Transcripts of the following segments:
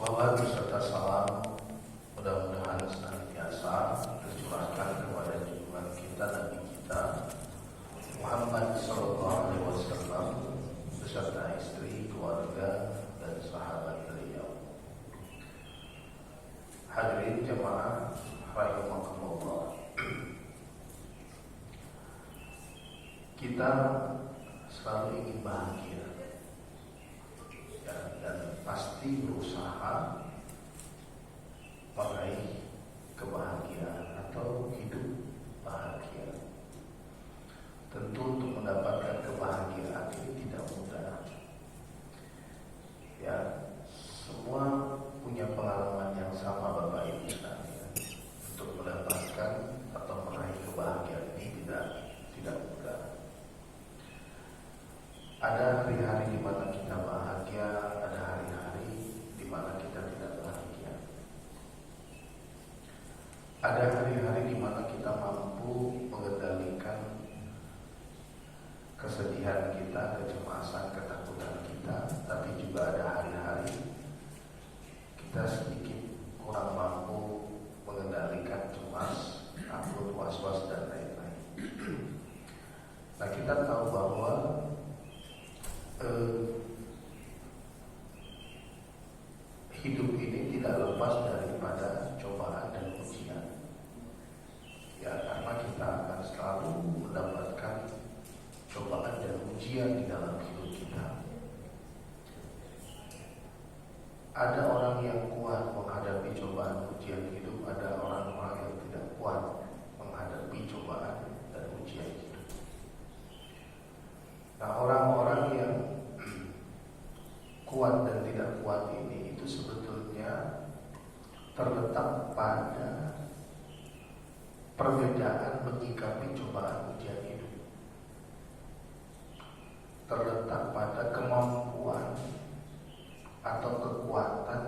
Salawat beserta salam mudah-mudahan senantiasa tercurahkan kepada junjungan kita Nabi kita Muhammad sallallahu alaihi wasallam beserta istri, keluarga dan sahabat beliau. Hadirin jamaah rahimakumullah. Kita selalu ingin bahagia dan pasti berusaha meraih kebahagiaan atau hidup bahagia. Tentu untuk mendapatkan kebahagiaan ini tidak mudah. Ya, semua punya pengalaman yang sama Bapak Ibu sekalian. Untuk mendapatkan atau meraih kebahagiaan ini tidak mudah. Ada hari-hari di mana kita bahagia, ada hari-hari di mana kita tidak bahagia. Ada hari-hari di mana kita mampu mengendalikan kesedihan kita, kecemasan, ketakutan kita, tapi juga ada hari-hari kita sedikit kurang mampu mengendalikan cemas, takut, was-was dan lain-lain. Nah, kita tahu bahwa hidup ini tidak lepas daripada cobaan dan ujian. Ya, karena kita akan selalu mendapatkan cobaan dan ujian di dalam hidup kita. Ada orang yang kuat menghadapi cobaan ujian hidup, ada orang-orang yang tidak kuat menghadapi cobaan dan ujian hidup. Nah, orang-orang yang kuat dan tidak kuat ini itu sebetulnya terletak pada perbedaan menyikapi cobaan ujian hidup. Terletak pada kemampuan atau kekuatan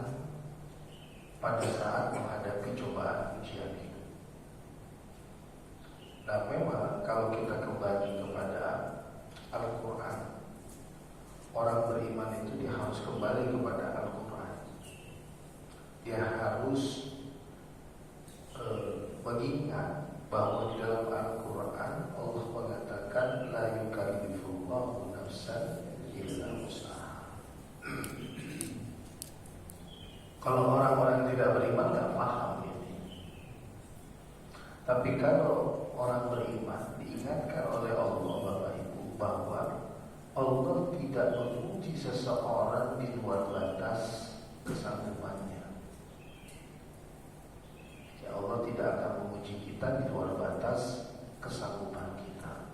pada saat menghadapi cobaan ujian hidup. Nah, memang kalau kita kembali kepada Al-Quran, orang beriman itu dia harus kembali kepada Al-Quran. Dia harus mengingat bahwa di dalam Al-Quran Allah mengatakan la yukallifullahu nafsan illa wus'aha. Kalau orang-orang tidak beriman nggak paham ini. Tapi kalau orang beriman diingatkan oleh Allah Bapak Ibu bahwa Allah tidak menguji seseorang di luar batas kesanggupannya. Ya, Allah tidak akan menguji kita di luar batas kesanggupan kita.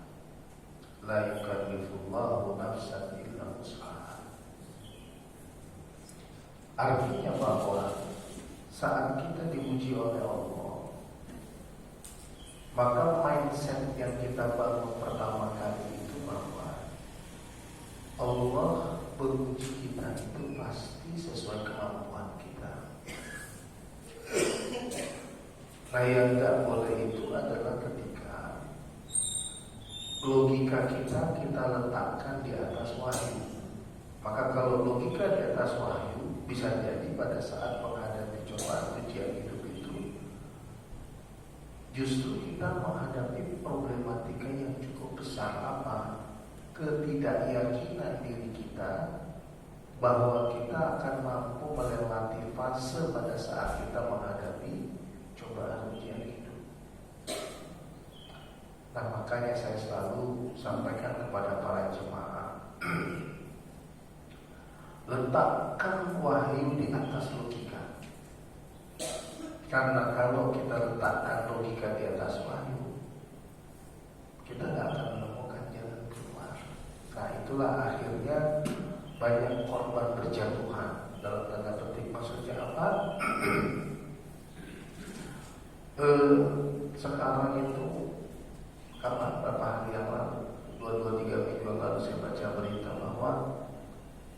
La yukallifullahu nafsan illa wus'aha. Artinya bahwa saat kita diuji oleh Allah, maka mindset yang kita bangun pertama kali itu bahwa Allah menguji kita itu pasti sesuai kemampuan kita. Nah, yang tidak boleh itu adalah ketika logika kita letakkan di atas wahyu. Maka kalau logika di atas wahyu, bisa jadi pada saat menghadapi cobaan ujian hidup itu justru kita menghadapi problematika yang cukup besar. Apa? Ketidakyakinan diri kita bahwa kita akan mampu melewati fase pada saat kita menghadapi cobaan ujian hidup. Nah, makanya saya selalu sampaikan kepada para jemaah, letakkan wahyu di atas logika. Karena kalau kita letakkan logika di atas wahyu, kita tidak akan menemukan jalan keluar. Nah, itulah akhirnya banyak korban berjatuhan. Dalam tanda petik maksudnya apa? Sekarang itu, karena beberapa hari yang lalu, 2-3 minggu yang lalu saya baca berita bahwa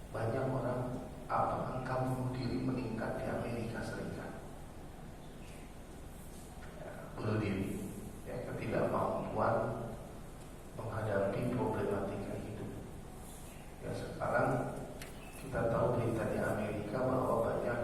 banyak orang angka bunuh diri meningkat di Amerika Serikat. Ya, bunuh diri, ya, ketidakmampuan menghadapi problematika hidup. Ya, sekarang kita tahu berita di Amerika bahwa banyak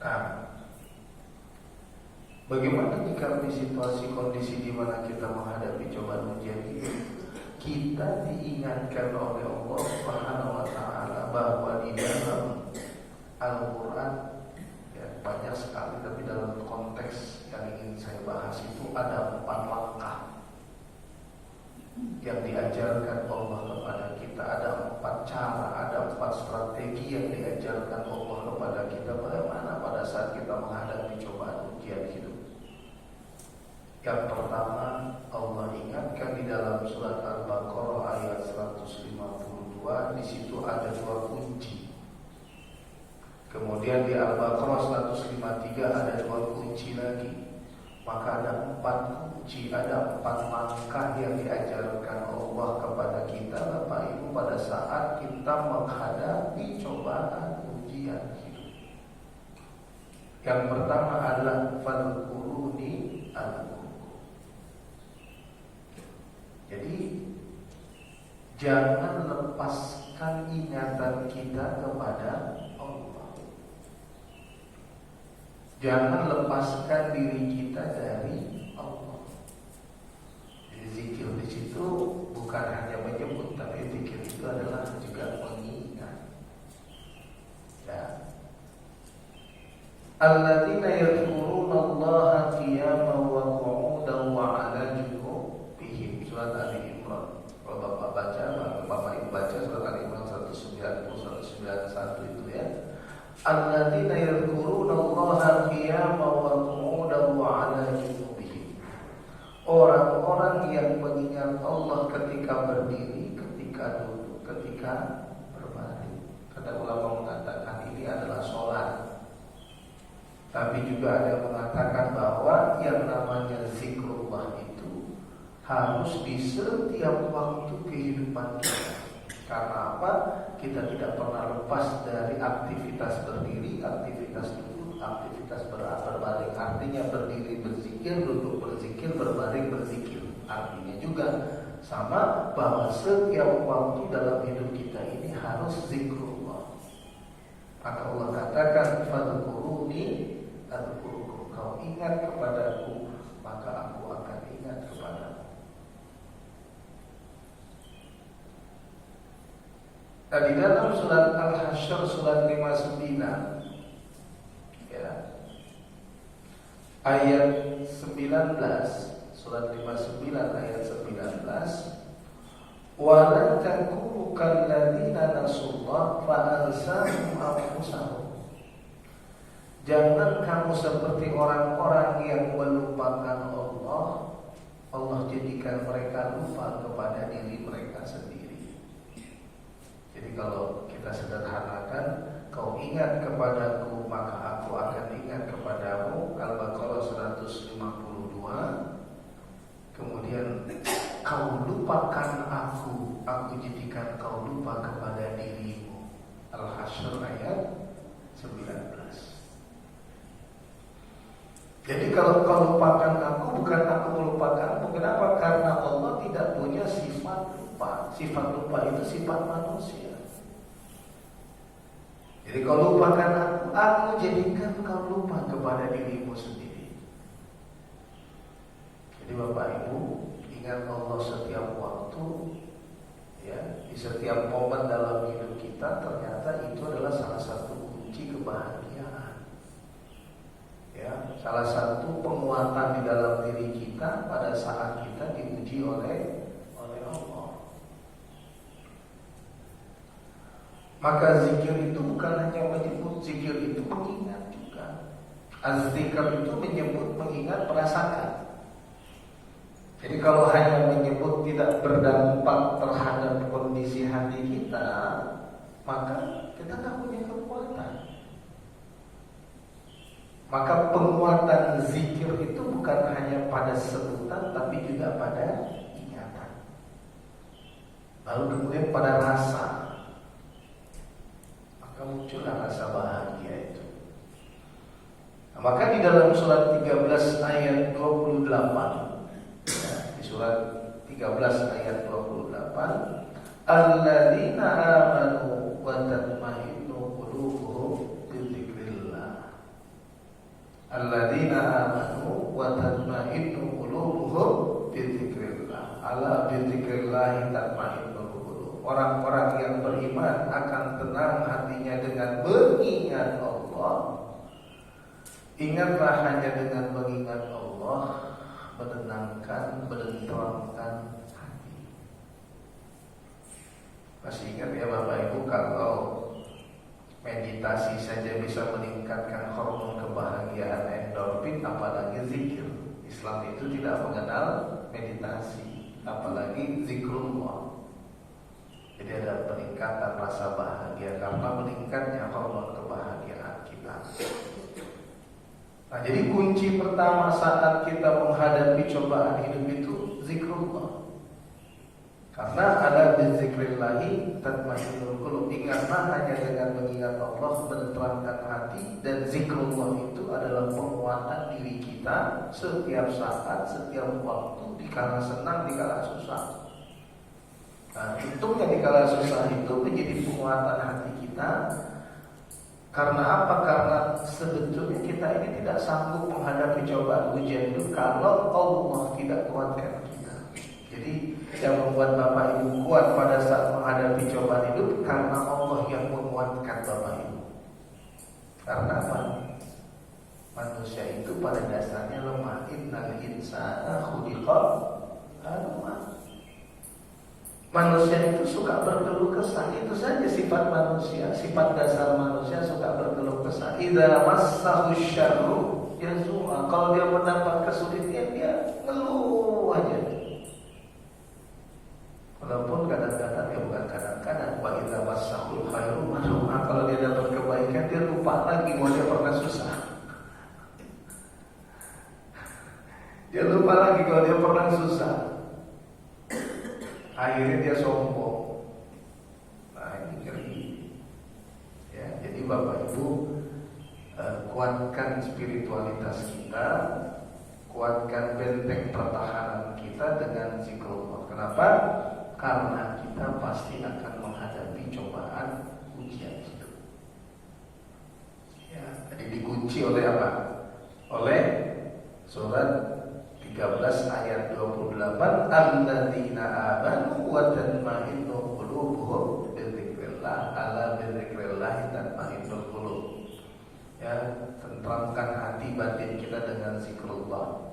Nah, bagaimana jika di situasi kondisi di mana kita menghadapi cobaan ujian ini, kita diingatkan oleh Allah Subhanahu wa taala bahwa di dalam Al-Qur'an ya, banyak sekali, tapi dalam konteks yang ingin saya bahas itu ada 4 langkah yang diajarkan Allah kepada kita, ada 4 cara, ada 4 strategi yang diajarkan Allah kepada kita bagaimana pada saat kita menghadapi cobaan ujian hidup. Yang pertama, Allah ingatkan di dalam surat Al-Baqarah ayat 152, di situ ada 2 kunci. Kemudian di Al-Baqarah 153 ada 2 kunci lagi. Maka ada 4 kunci, ada 4 langkah yang diajarkan Allah kepada kita Bapak Ibu pada saat kita menghadapi cobaan ujian hidup. Yang pertama adalah fadhkuruni adhkurkum. Jadi jangan lepaskan ingatan kita kepada Allah. Jangan lepaskan diri kita dari Allah. Jadi zikir di situ bukan hanya menyebut, tapi zikir itu adalah juga mengingat. Ya. Alladzina yadhkuruna Allaha qiyaman wa qu'udan wa 'ala junubihim. Surat Ali Imran. Kalau Bapak baca, Bapak Ibu baca surat Ali Imran 190 191 itu ya. Alladzina yadhkuruna Allaha qiyaman wa qu'udan wa 'ala junubihim. Orang-orang yang mengingat Allah ketika berdiri, ketika duduk, ketika berbaring. Kata ulama mengatakan ini adalah sholat. Tapi juga ada yang mengatakan bahwa yang namanya zikrullah itu harus di setiap waktu kehidupan kita. Karena apa? Kita tidak pernah lepas dari aktivitas berdiri, aktivitas duduk, aktivitas berbaring. Artinya berdiri berzikir, duduk berzikir, berbaring berzikir. Artinya juga sama bahwa setiap waktu dalam hidup kita ini harus zikrullah. Maka Allah katakan fadhkuruni adhkurkum. Kau ingat kepadaku, maka aku akan ingat kepadamu. Nah, di dalam surat Al-Hasyr surat 59 ya, ayat 19, surat 59 ayat 19, walan takunu kalladzina nasullah fa ansahum anfusahum. Jangan kamu seperti orang-orang yang melupakan Allah, Allah jadikan mereka lupa kepada diri mereka sendiri. Jadi kalau kita sederhanakan, kau ingat kepadaku maka aku akan ingat kepadamu, Al-Baqarah 152. Kemudian kau lupakan aku jadikan kau lupa kepada dirimu, Al-Hasyr ayat 19. Jadi kalau kau lupakan aku, bukan aku melupakanmu. Kenapa? Karena Allah tidak punya sifat lupa. Sifat lupa itu sifat manusia. Jadi kau lupakan aku jadikan kau lupa kepada dirimu sendiri. Jadi Bapak Ibu, ingat Allah setiap waktu, ya, di setiap momen dalam hidup kita. Ternyata itu adalah salah satu kunci kebahagiaan. Ya, salah satu penguatan di dalam diri kita pada saat kita diuji oleh Allah. Maka zikir itu bukan hanya menyebut, zikir itu mengingat juga. Az-zikr itu menyebut, mengingat, merasakan. Jadi kalau hanya menyebut tidak berdampak terhadap kondisi hati kita, maka kita tak punya kekuatan. Maka penguatan zikir itu bukan hanya pada sebutan, tapi juga pada ingatan. Lalu kemudian pada rasa. Maka muncullah rasa bahagia itu. Nah, maka di dalam surat 13 ayat 28, ya, di surat 13 ayat 28, alladzina amanu wa tatma'innu qulubuhum bi dzikrillah. Alladzina amanu wa tatma'innu qulubuhum bidzikrillah. Ala bidzikrillah tatma'innul qulub. Orang-orang yang beriman akan tenang hatinya dengan mengingat Allah. Ingatlah hanya dengan mengingat Allah menenangkan, menenteramkan hati. Masih ingat ya Bapak Ibu, kalau meditasi saja bisa meningkatkan hormon kebahagiaan endorfin, apalagi zikir. Islam itu tidak mengenal meditasi, apalagi zikrullah. Jadi ada peningkatan rasa bahagia karena meningkatnya hormon kebahagiaan kita. Nah, jadi kunci pertama saat kita menghadapi cobaan hidup itu zikrullah. Karena ada bizikrillahi tatma'innul qulub. Ingatlah hanya dengan mengingat Allah menenteramkan hati, dan zikrullah itu adalah penguatan diri kita setiap saat, setiap waktu, dikala senang, dikala susah. Nah, untungnya dikala susah itu menjadi penguatan hati kita. Karena apa? Karena sebetulnya kita ini tidak sanggup menghadapi cobaan ujian itu kalau Allah tidak kuatkan kita. Jadi yang membuat Bapak Ibu kuat pada saat menghadapi cobaan hidup karena Allah yang menguatkan Bapak Ibu. Karena apa? Manusia itu pada dasarnya lemah. Innal insana khuliqa halu'a. Manusia itu suka berkeluh kesah. Itu saja sifat manusia. Sifat dasar manusia suka berkeluh kesah. Idza massahu syarru yazua. Kalau dia mendapat kesulitan, dia ngeluh aja. Walaupun kadang-kadang, ya bukan kadang-kadang, wa idza massahu khairu manua. Kalau dia dapat kebaikan, dia lupa lagi bahwa dia pernah susah. Dia lupa lagi kalau dia pernah susah. Akhirnya dia sombong. Nah, ini ngeri. Ya, jadi Bapak Ibu, kuatkan spiritualitas kita, kuatkan benteng pertahanan kita dengan zikrullah. Kenapa? Karena kita pasti akan menghadapi cobaan ujian hidup. Ya, jadi dikunci oleh apa? Oleh surat 13 ayat 28, alladzina amanu wa tatma'innu qulubuhum bidzikrillah, ala bidzikrillah tatma'innul qulub. Ya, tentramkan hati batin kita dengan zikrullah.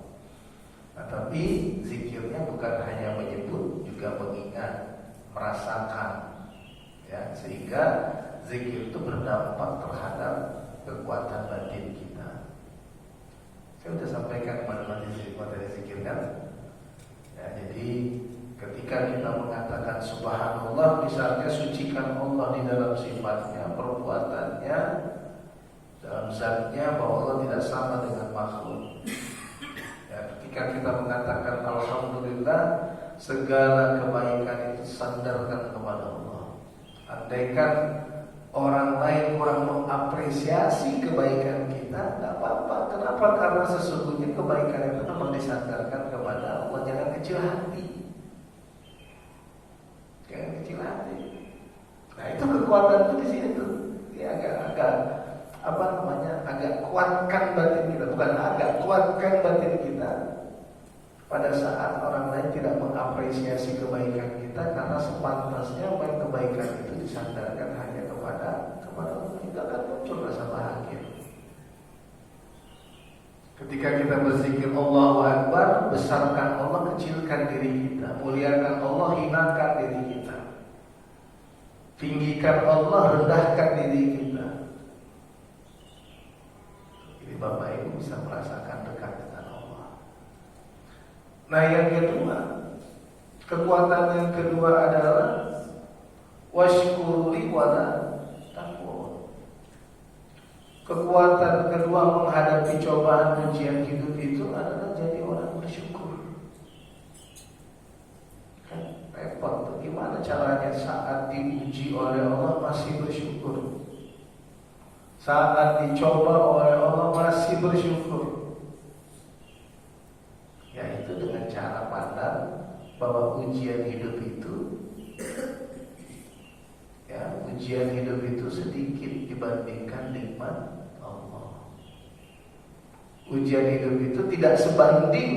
Nah, tapi zikirnya bukan hanya menyebut, juga mengingat, merasakan. Ya, sehingga zikir itu berdampak terhadap kekuatan batin kita. Saya sudah sampaikan kepada materi zikir kan? Ya, jadi ketika kita mengatakan subhanallah, misalnya sucikan Allah di dalam sifatnya, perbuatannya, dalam zatnya, bahwa Allah tidak sama dengan makhluk. Ya, ketika kita mengatakan alhamdulillah, segala kebaikan itu sandarkan kepada Allah. Andaikan orang lain kurang mengapresiasi kebaikan kita, tidak apa-apa. Kenapa? Karena sesungguhnya kebaikan itu memang disandarkan kepada Allah. Jangan kecil hati. Jangan kecil hati. Nah, itu kekuatan itu di sini tuh. Ya, agak kuatkan batin kita. Bukan agak, kuatkan batin kita pada saat orang lain tidak mengapresiasi kebaikan kita, karena sepantasnya kebaikan itu disandarkan hanya kepada Allah. Kita akan muncul rasa bahagia. Ketika kita berzikir Allahu Akbar, besarkan Allah, kecilkan diri kita. Muliakan Allah, hinakan diri kita. Tinggikan Allah, rendahkan diri kita. Jadi Bapak Ibu bisa merasakan dekat dengan Allah. Nah, yang kedua, kekuatan yang kedua adalah washkurli wala takfur. Kekuatan kedua menghadapi cobaan ujian hidup itu adalah jadi orang bersyukur. Kan repot tuh, gimana caranya saat diuji oleh Allah masih bersyukur, saat dicoba oleh Allah masih bersyukur. Yaitu dengan cara pandang bahwa ujian hidup itu, ya, ujian hidup itu sedikit dibandingkan nikmat Allah. ujian hidup itu tidak sebanding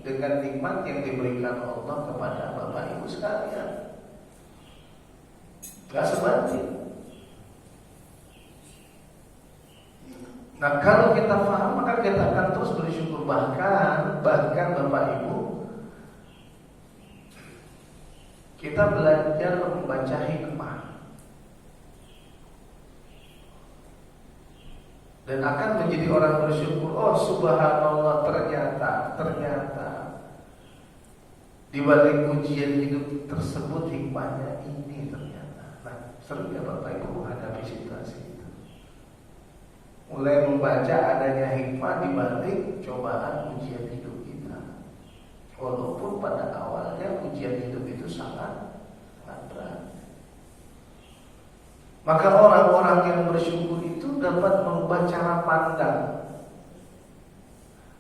dengan nikmat yang diberikan Allah kepada Bapak Ibu sekalian. Gak sebanding. Nah, kalau kita paham maka kita akan terus bersyukur. Bahkan Bapak Ibu, kita belajar membaca hikmah dan akan menjadi orang bersyukur. Oh subhanallah, ternyata di balik ujian hidup tersebut hikmahnya ini ternyata. Nah, sering ya Bapak Ibu menghadapi situasi itu. Mulai membaca adanya hikmah di balik cobaan ujian hidup kita. Walaupun pada awalnya ujian hidup itu sangat berat. Maka orang-orang yang bersyukur itu dapat merubah cara pandang.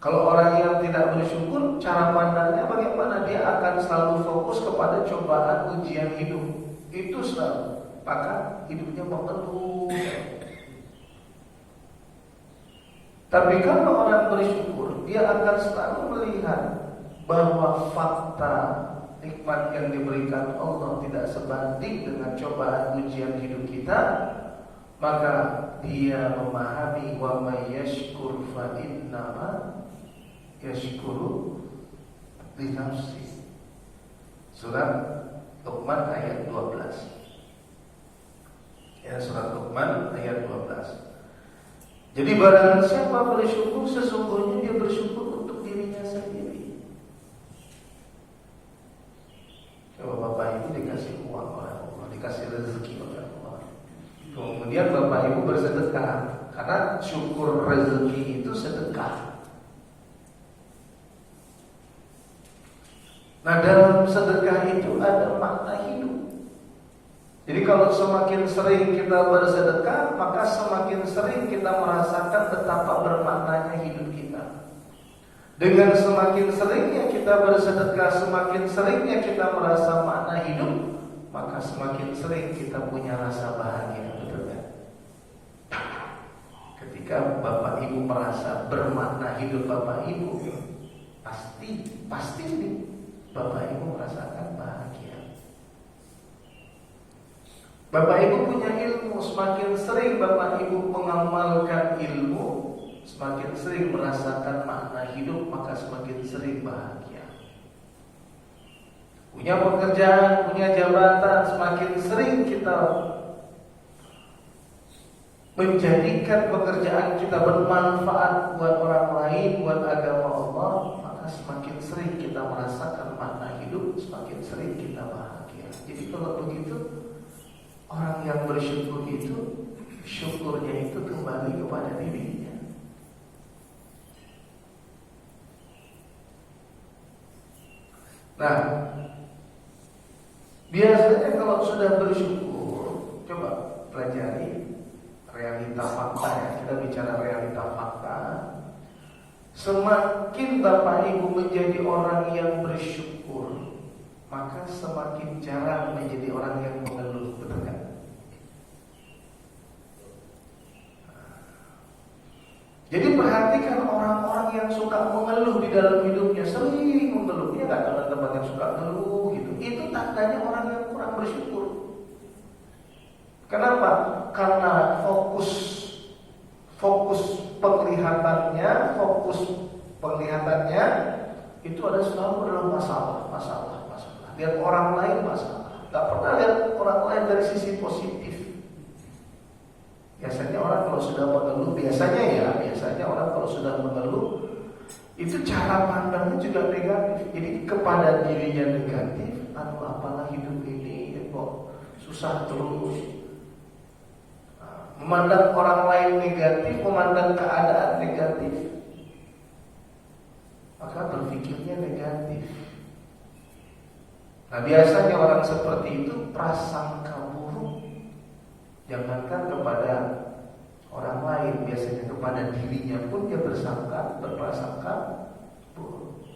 Kalau orang yang tidak bersyukur, cara pandangnya bagaimana? Dia akan selalu fokus kepada cobaan ujian hidup. Itu selalu. Maka hidupnya mengeluh. Tapi kalau orang bersyukur, dia akan selalu melihat bahwa fakta nikmat yang diberikan Allah tidak sebanding dengan cobaan ujian hidup kita. Maka dia memahami wa may yashkur fa innama yashkuru li nafsi. Surat Luqman ayat 12. Ya, surat Luqman ayat 12. Jadi barang siapa bersyukur, sesungguhnya dia bersyukur untuk dirinya sendiri. Coba Bapak Ibu dikasih uang oleh Allah, dikasih rezeki oleh Allah. Kemudian Bapak Ibu bersedekah, karena syukur rezeki itu sedekah. Nah, dalam sedekah itu ada makna hidup. Jadi kalau semakin sering kita bersedekah, maka semakin sering kita merasakan betapa bermaknanya hidup kita. Dengan semakin seringnya kita bersedekah, semakin seringnya kita merasa makna hidup, maka semakin sering kita punya rasa bahagia, betul kan? Ketika Bapak Ibu merasa bermakna hidup Bapak Ibu, pasti nih Bapak Ibu merasakan bahagia. Bapak Ibu punya ilmu, semakin sering Bapak Ibu mengamalkan ilmu, semakin sering merasakan makna hidup, maka semakin sering bahagia. Punya pekerjaan, punya jabatan, semakin sering kita menjadikan pekerjaan kita bermanfaat buat orang lain, buat agama Allah, maka semakin sering kita merasakan makna hidup, semakin sering kita bahagia. Jadi kalau begitu, orang yang bersyukur itu, syukurnya itu kembali kepada dirinya. Nah, biasanya kalau sudah bersyukur, coba pelajari realita fakta ya. Kita bicara realita fakta. Semakin Bapak Ibu menjadi orang yang bersyukur, maka semakin jarang menjadi orang yang mengeluh, betul kan? Jadi perhatikan orang-orang yang suka mengeluh di dalam hidupnya, sering mengeluh. Ya nggak, teman-teman yang suka mengeluh gitu, itu tandanya orang yang kurang bersyukur. Kenapa? Karena fokus penglihatannya itu ada selalu dalam masalah. Lihat orang lain masalah, nggak pernah lihat orang lain dari sisi positif. Biasanya orang kalau sudah mengeluh, biasanya orang kalau sudah mengeluh, itu cara pandangnya juga negatif. Jadi kepada dirinya negatif, apalah hidup ini, kok susah terus. Memandang orang lain negatif, memandang keadaan negatif, maka berpikirnya negatif. Nah, biasanya orang seperti itu prasangka buruk. Jangankan kepada orang lain, biasanya kepada dirinya pun dia berprasangka buruk.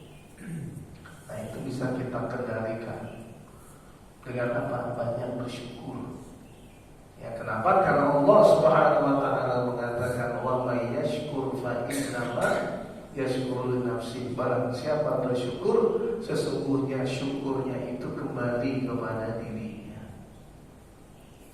Nah, itu bisa kita kendalikan dengan apa? Banyak bersyukur. Ya, kenapa? Karena Allah Subhanahu wa taala mengatakan wa may yashkur fa innama yashkuru nafsi, barang siapa bersyukur sesungguhnya syukurnya itu kembali kepada dirinya.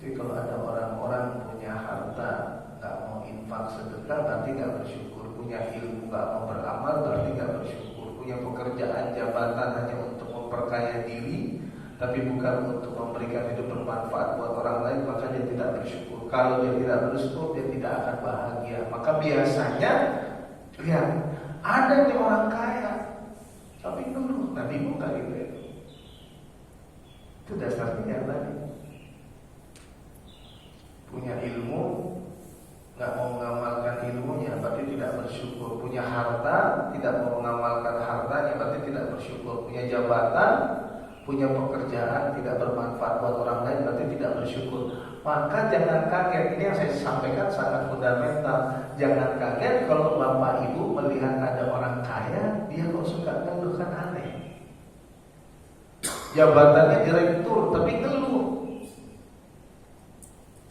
Jadi kalau ada orang-orang punya harta nggak mau infak sedekah berarti nggak bersyukur, punya ilmu nggak mau beramal berarti nggak bersyukur, punya pekerjaan jabatan hanya untuk memperkaya diri tapi bukan untuk memberikan hidup bermanfaat buat orang lain, maka dia tidak bersyukur. Kalau dia tidak bersyukur, dia tidak akan bahagia. Maka biasanya lihat, ada nih orang kaya tapi ngeluh. Nabi bukan gitu ya. Itu dasarnya tadi. Punya ilmu nggak mau mengamalkan ilmunya berarti tidak bersyukur. Punya harta tidak mau mengamalkan hartanya berarti tidak bersyukur. Punya jabatan, punya pekerjaan tidak bermanfaat buat orang lain berarti tidak bersyukur. Maka jangan kaget, ini yang saya sampaikan sangat fundamental. Jangan kaget kalau bapak ibu melihat ada orang kaya, dia kok suka ngeluh, kan aneh. Jabatannya direktur tapi ngeluh,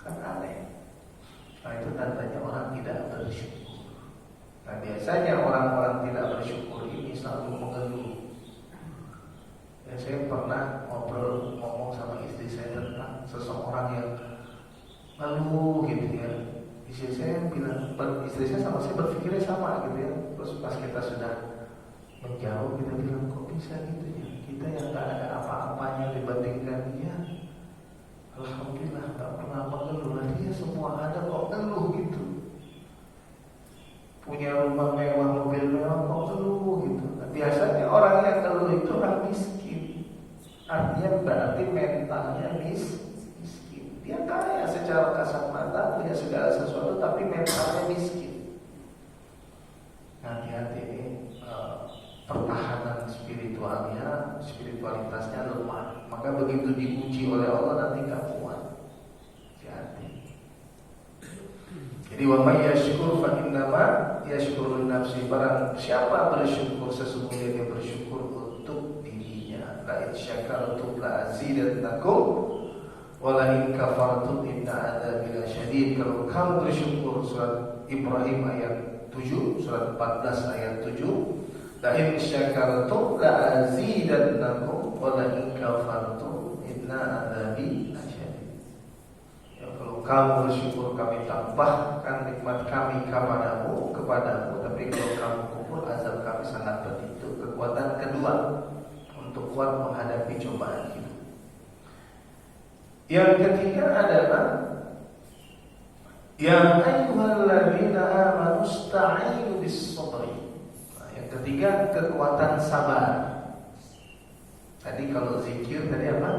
kan aneh. Nah itu tandanya orang tidak bersyukur. Nah biasanya orang-orang tidak bersyukur ini selalu mengeluh. Ya, saya pernah ngomong sama istri saya tentang seseorang yang ngeluh gitu ya. Istri saya bilang, istri saya sama saya berpikirnya sama gitu ya. Terus pas kita sudah menjauh, kita bilang kok bisa gitu ya. Kita yang gak ada apa-apanya dibandingkan dia, alhamdulillah gak pernah mengeluh. Dia semua ada kok ngeluh gitu. Punya rumah mewah, mobil mewah kok ngeluh gitu. Nah, biasanya orang yang ngeluh itu orang miskin. Artinya berarti mentalnya miskin. Dia kaya secara kasat mata, punya segala sesuatu, tapi mentalnya miskin. Hati-hati ini pertahanan spiritualitasnya lemah. Maka begitu diuji oleh Allah nanti gak kuat. Hati-hati. Jadi wa may yashkur fa innama yashkuru nafsi, barang siapa bersyukur sesungguhnya dia bersyukur untuk dirinya. La in syakartum la azidannakum wa la in kafartum inna adzabi lasyadid. Kalau kamu bersyukur, surat Ibrahim ayat 7, surat 14 ayat 7, la in syakartum la azidannakum wa la in kafartum inna adzabi lasyadid. Ya, kalau kamu bersyukur kami tambahkan nikmat kami kepadamu, tapi kalau kamu kufur azab kami sangat pedih. Itu kekuatan kedua untuk kuat menghadapi cobaan hidup. Yang ketiga adalah ya ayyuhalladzina amanu ista'inu bis-sabri. Yang ketiga kekuatan sabar. Tadi kalau zikir tadi apa?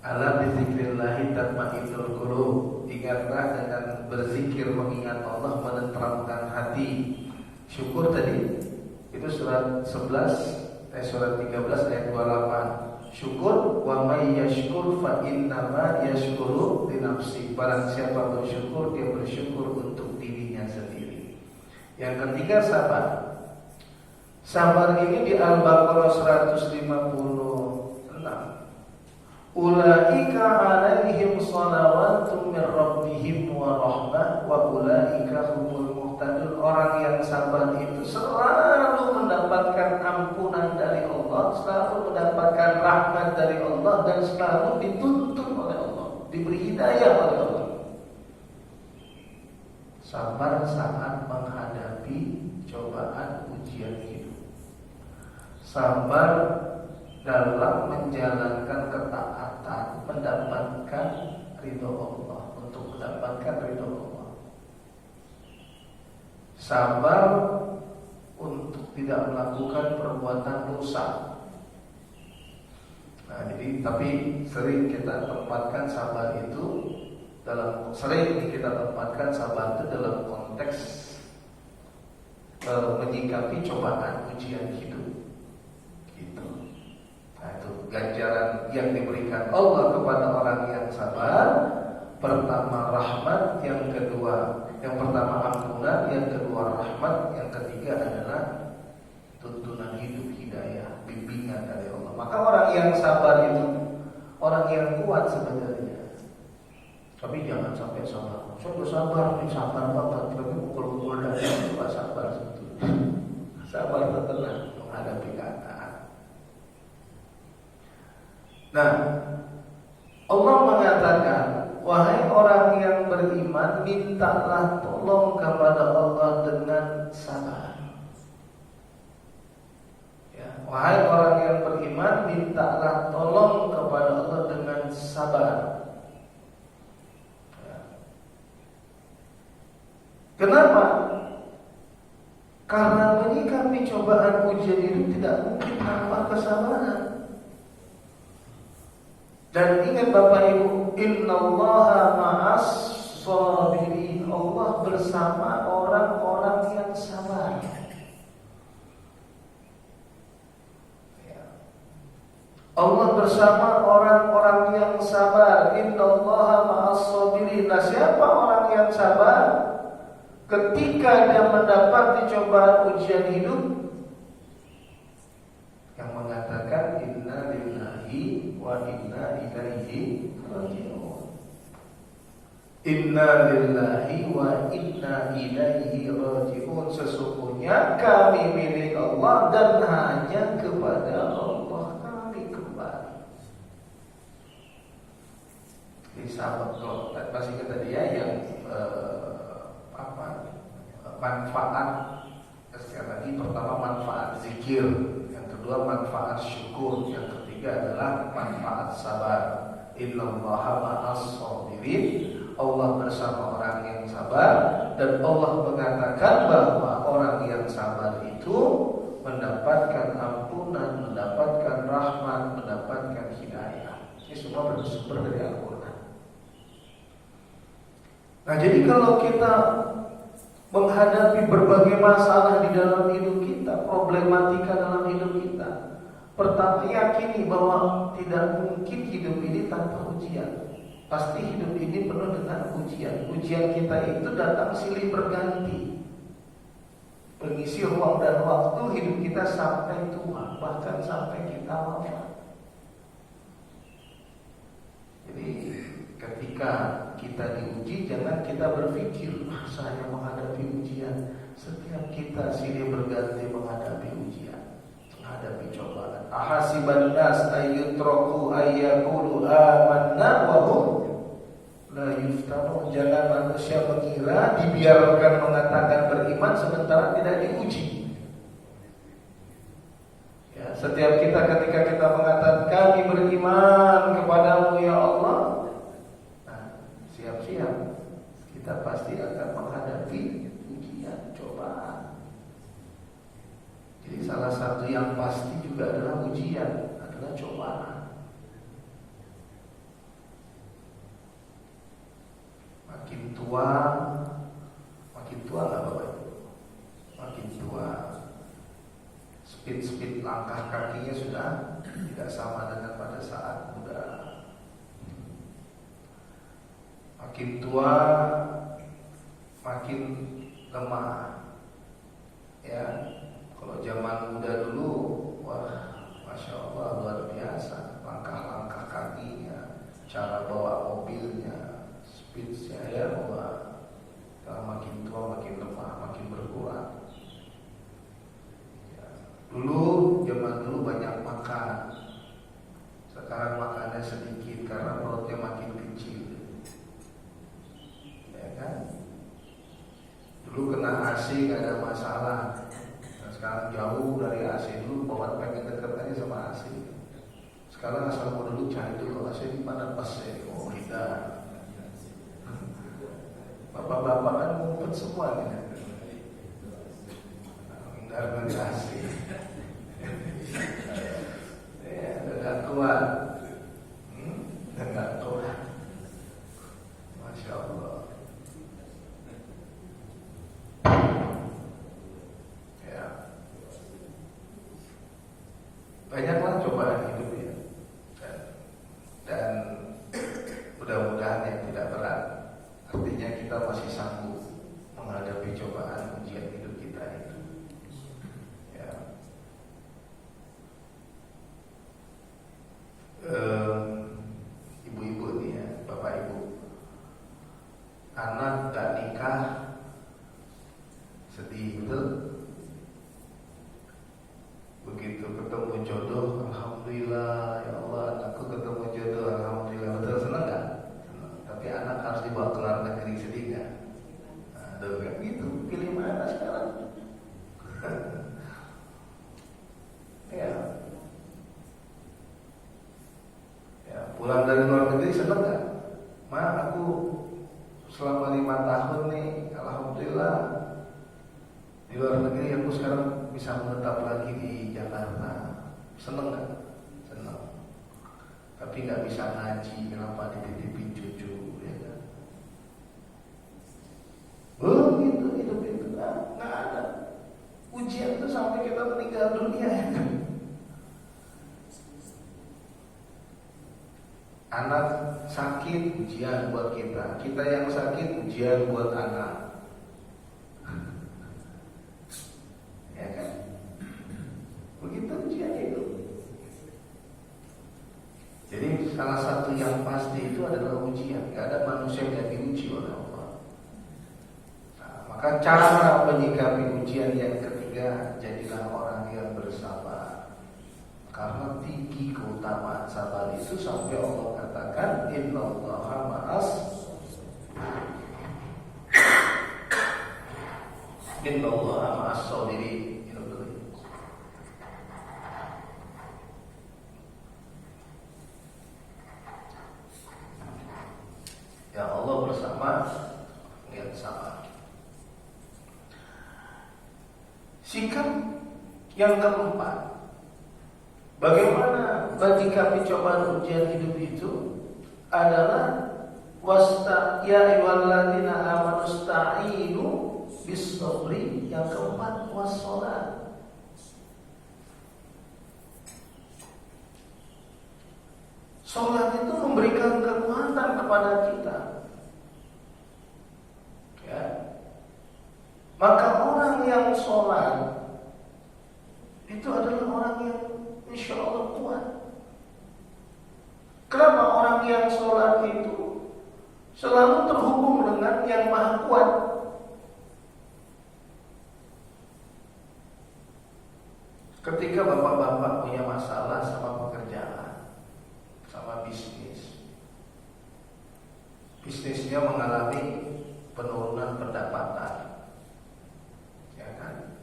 Ala bizikrillahi tatma'innul qulub. Ingatlah dengan berzikir mengingat Allah menenteramkan hati. Syukur tadi itu surat 13 surat 13 ayat 28. Syukur wa may yashkur fa innama yashkuru li nafsi. Barang siapa bersyukur dia bersyukur untuk dirinya sendiri. Yang ketiga sabar. Sabar ini di Al-Baqarah 156. Ulaika alaihim shalawatun min rabbihim wa rahmah wa ulaika humul muhtadun. Orang yang sabar itu selalu mendapatkan ampunan dari Allah, selalu mendapatkan rahmat dari Allah, dan selalu dituntun oleh Allah, diberi hidayah oleh Allah. Sabar saat menghadapi cobaan ujian hidup. Sabar dalam menjalankan ketaatan, mendapatkan ridho Allah, untuk mendapatkan ridho Allah. Sabar untuk tidak melakukan perbuatan dosa. Nah, jadi tapi sering kita tempatkan sabar itu dalam konteks menyikapi cobaan ujian hidup. Gitu. Nah, itu ganjaran yang diberikan Allah kepada orang yang sabar. Pertama rahmat, yang pertama ampunan, yang kedua rahmat, yang ketiga adalah tuntunan hidup, hidayah, bimbingan dari Allah. Maka orang yang sabar itu orang yang kuat sebenarnya. Tapi jangan sampai sabar. Saya bersabar, sabar banget, tapi pukul-pukul dada itu gak sabar sebetulnya. Nah, Allah mengatakan, wahai orang yang beriman, mintalah tolong kepada Allah dengan sabar. Ya, wahai orang yang beriman, mintalah tolong kepada Allah dengan sabar. Ya. Kenapa? Karena menyikapi cobaan ujian itu tidak mungkin tanpa kesabaran. Dan ingat Bapak Ibu, innallaha ma'as sabirin. Allah bersama orang-orang yang sabar. Ya. Allah bersama orang-orang yang sabar. Innallaha ma'as sabirin. Nah, siapa orang yang sabar? Ketika dia mendapati cobaan ujian hidup, yang mengatakan inna lillahi wa inna ilaihi raji'un. Inna lillahi wa inna ilaihi raji'un. Sesungguhnya kami milik Allah dan hanya kepada Allah kami kembali. Jadi sahabat kalau masih kata dia yang manfaat, sekali lagi, pertama manfaat zikir, yang kedua manfaat syukur, yang ketiga adalah manfaat sabar. Innallaha ma'as sabirin. Allah bersama orang yang sabar, dan Allah mengatakan bahwa orang yang sabar itu mendapatkan ampunan, mendapatkan rahmat, mendapatkan hidayah. Ini semua bersumber dari Al-Quran. Nah, jadi kalau kita menghadapi berbagai masalah di dalam hidup kita, problematika dalam hidup kita, pertama yakini bahwa tidak mungkin hidup ini tanpa ujian. Pasti hidup ini penuh dengan ujian. Ujian kita itu datang silih berganti, mengisi ruang dan waktu hidup kita sampai tua, bahkan sampai kita wafat. Jadi ketika kita diuji, jangan kita berpikir saya menghadapi ujian. Setiap kita silih berganti menghadapi ujian, menghadapi cobaan. Ahasiban nas ayyutraku ayyaqulu amanna wa hum la yuftanun. Jangan manusia mengira dibiarkan mengatakan beriman sementara tidak diuji. Ya, setiap kita ketika kita mengatakan kami beriman kepadamu ya Allah, siap-siap kita pasti akan menghadapi ujian, cobaan. Jadi salah satu yang pasti juga adalah ujian, adalah cobaan. Makin tua lah Bapak Ibu, makin tua, speed langkah kakinya sudah tidak sama dengan pada saat muda. Makin tua, makin lemah. Ya, kalau zaman muda dulu, wah, masya Allah luar biasa. Langkah-langkah kakinya, cara bawa mobilnya, speednya, ya, wah. Kalau makin tua, makin lemah, makin berkurang. Ya. Zaman dulu banyak makan. Sekarang makannya sedikit karena perutnya makin kecil. Kan? Dulu kena AC gak ada masalah. Nah, sekarang jauh dari AC. Dulu bawa pengen deket aja sama AC. Sekarang asal mau dulu cari dulu AC di mana pas ya. Oh tidak. Bapak-bapak kan ngumpet semua nih. Menghindar dari AC. Ya, udah kuat. Udah kuat. Masya Allah. Banyaklah cobaan hidup ya, dan mudah-mudahan yang tidak berat. Artinya kita masih sanggup menghadapi cobaan ujian hidup kita itu. Ya. Ibu-ibu nih ya, bapak ibu, anak tak nikah sedih betul. Begitu ketemu jodoh, alhamdulillah ya Allah, anakku ketemu negeri, aku sekarang bisa menetap lagi di Jakarta. Seneng nggak? Seneng. Tapi nggak bisa ngaji, kenapa dititipin cucu, ya kan? Oh gitu, hidup itu nggak ada. Ujian itu sampai kita meninggal dunia, ya kan? Anak sakit, ujian buat kita. Kita yang sakit, ujian buat anak. Ya kan? Begitu ujian itu. Jadi salah satu yang pasti itu adalah ujian. Gak ada manusia yang diuji oleh Allah. Nah, maka cara menyikapi ujian yang ketiga, jadilah orang yang bersabar. Karena tinggi keutamaan sabar itu sampai Allah katakan innallaha ma'as sabirin. Ya Allah bersama yang sabar. Sikap yang keempat, bagaimana menyikapi cobaan ujian hidup itu adalah ya ayyuhalladzina amanu sta'inu bis-sabri. Yang keempat was-shalah. Salat itu memberikan kekuatan kepada kita. Ya. Maka orang yang sholat itu adalah orang yang insya Allah kuat. Kenapa orang yang sholat itu selalu terhubung dengan yang maha kuat? Ketika bapak-bapak punya masalah sama pekerjaan, sama bisnisnya mengalami penurunan pendapatan, ya kan?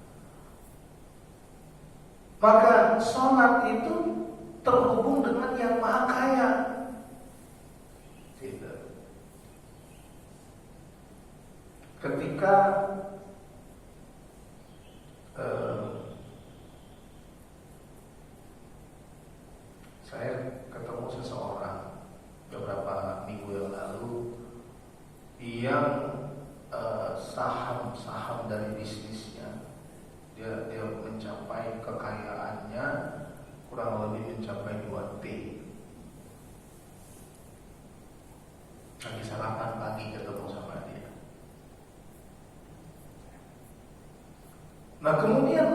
Maka sholat itu terhubung dengan yang maha kaya. Gitu. Ketika saya ketemu seseorang beberapa minggu yang lalu yang saham dari bisnisnya dia mencapai kekayaannya kurang lebih mencapai 2 T. Lagi sarapan pagi ketemu sama dia. Nah kemudian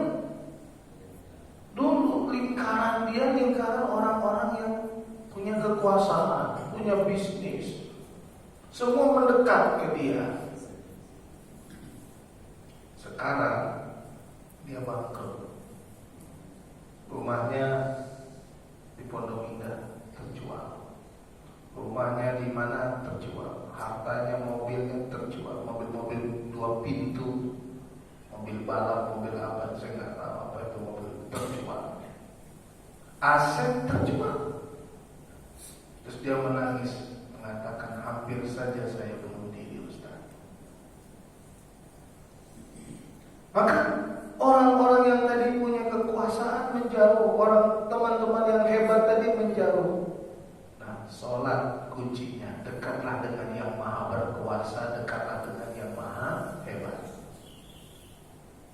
dulu lingkaran orang-orang yang punya kekuasaan, punya bisnis, semua mendekat ke dia. Sekarang dia bangkrut. Rumahnya di Pondok Indah terjual. Rumahnya di mana terjual. Hartanya, mobilnya terjual. Mobil-mobil 2 pintu, mobil balap, mobil apa, saya nggak tahu apa itu mobil, terjual. Aset terjual. Terus dia menangis, mengatakan hampir saja saya bunuh diri, Ustaz. Maka orang-orang yang tadi punya kekuasaan menjauh, teman-teman yang hebat tadi menjauh. Nah, sholat kuncinya, dekatlah dengan yang maha berkuasa, dekatlah dengan yang maha hebat.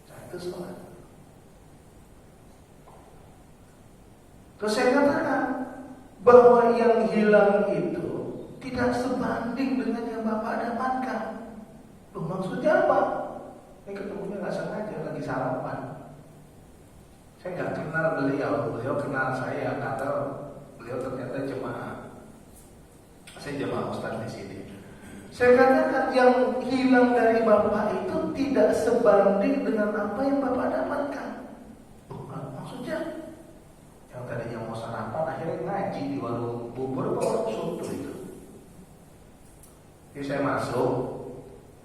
Nah, itu sholat. Terus saya katakan bahwa yang hilang itu tidak sebanding dengan yang Bapak dapatkan. Loh, maksudnya apa? Ini ketemunya nggak sengaja lagi sarapan. Saya nggak kenal beliau kenal saya karena beliau ternyata jemaah. Saya jemaah Ustaz di sini. Saya katakan yang hilang dari Bapak itu tidak sebanding dengan apa yang Bapak dapatkan. Maksudnya yang tadinya mau sarapan akhirnya ngaji di warung bubur atau warung soto itu. Jadi saya masuk,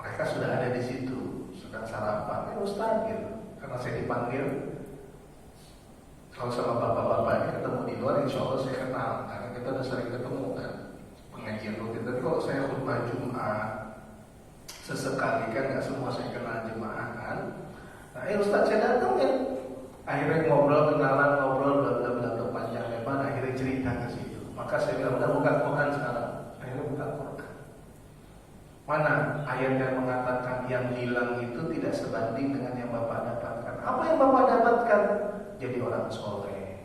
mereka sudah ada di situ, sedang sarapan. Ustaz gitu, karena saya dipanggil. Kalau sama bapak-bapak ketemu di luar, insya Allah saya kenal, karena kita udah sering ketemu kan, pengajian rutin. Tapi kalau saya khutbah Jumat, sesekali kan nggak semua saya kenal jemaah kan. Nah, Ustaz saya datang ya. Akhirnya ngobrol, kenalan, ngobrol, bla bla bla bla panjang lebar, akhirnya cerita ke situ. Maka saya bilang, udah buka Quran sekarang. Akhirnya buka Quran. Mana ayat yang mengatakan yang hilang itu tidak sebanding dengan yang Bapak dapatkan? Apa yang Bapak dapatkan? Jadi orang soleh,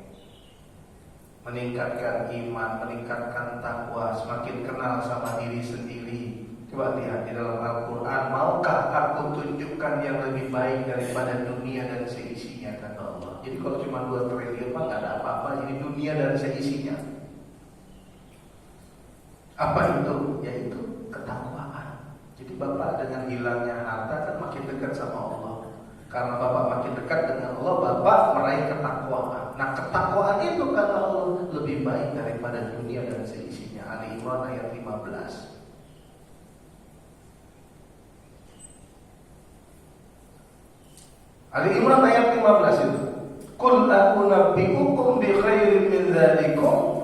meningkatkan iman, meningkatkan takwa, semakin kenal sama diri sendiri. Coba lihat di dalam Al-Quran, maukah aku tunjukkan yang lebih baik daripada dunia dan seisinya, kata Allah. Jadi kalau cuma 2 triliun mah gak ada apa-apa, jadi dunia dan seisinya. Apa itu? Yaitu ketakwaan. Jadi Bapak dengan hilangnya harta kan makin dekat sama Allah. Karena Bapak makin dekat dengan Allah, Bapak meraih ketakwaan. Nah, ketakwaan itu kata Allah lebih baik daripada dunia dan seisinya. Ali Imran ayat 15. Ali Imran ayat 15 itu. Qul a'unabbi'ukum bi khairin min dzalikum.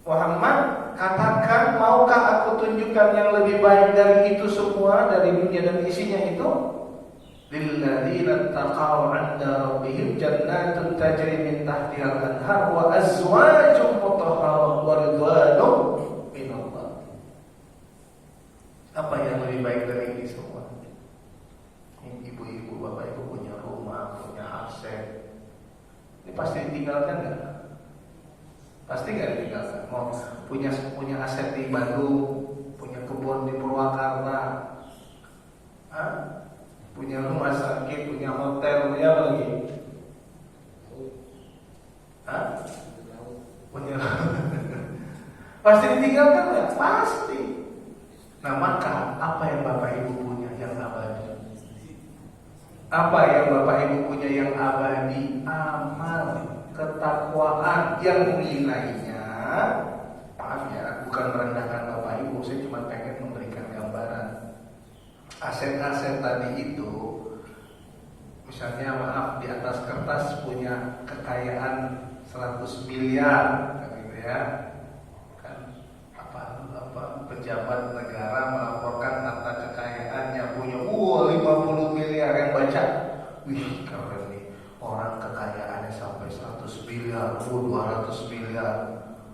Muhammad, katakan, maukah aku tunjukkan yang lebih baik dari itu semua, dari dunia dan isinya itu? Lilladzina taqaw 'inda rabbihim jannatun tajri min tahtihal anhar wa azwajun mutahharah wa ridwanun minallah. Apa yang lebih baik dari ini semua? Ibu-ibu, bapak ibu punya rumah, punya aset. Ini pasti ditinggalkan nggak? Pasti nggak ditinggalkan. Mau punya aset di Bandung, punya kebun di Purwakarta, punya rumah sakit, punya hotel, punya apa lagi? Punya pasti ditinggalkan nggak? Pasti. Nah, maka apa yang bapak ibu punya yang abadi? Apa yang Bapak Ibu punya yang abadi? Amal, ketakwaan yang nilainya, maaf ya, bukan merendahkan Bapak Ibu, saya cuma pengen memberikan gambaran. Aset-aset tadi itu, misalnya maaf, di atas kertas punya kekayaan 100 miliar, gitu ya. Kan apa pejabat negara melaporkan harta kekayaannya punya 50 miliar, yang baca, wih keren nih, orang kekayaannya sampai 100 miliar, 200 miliar,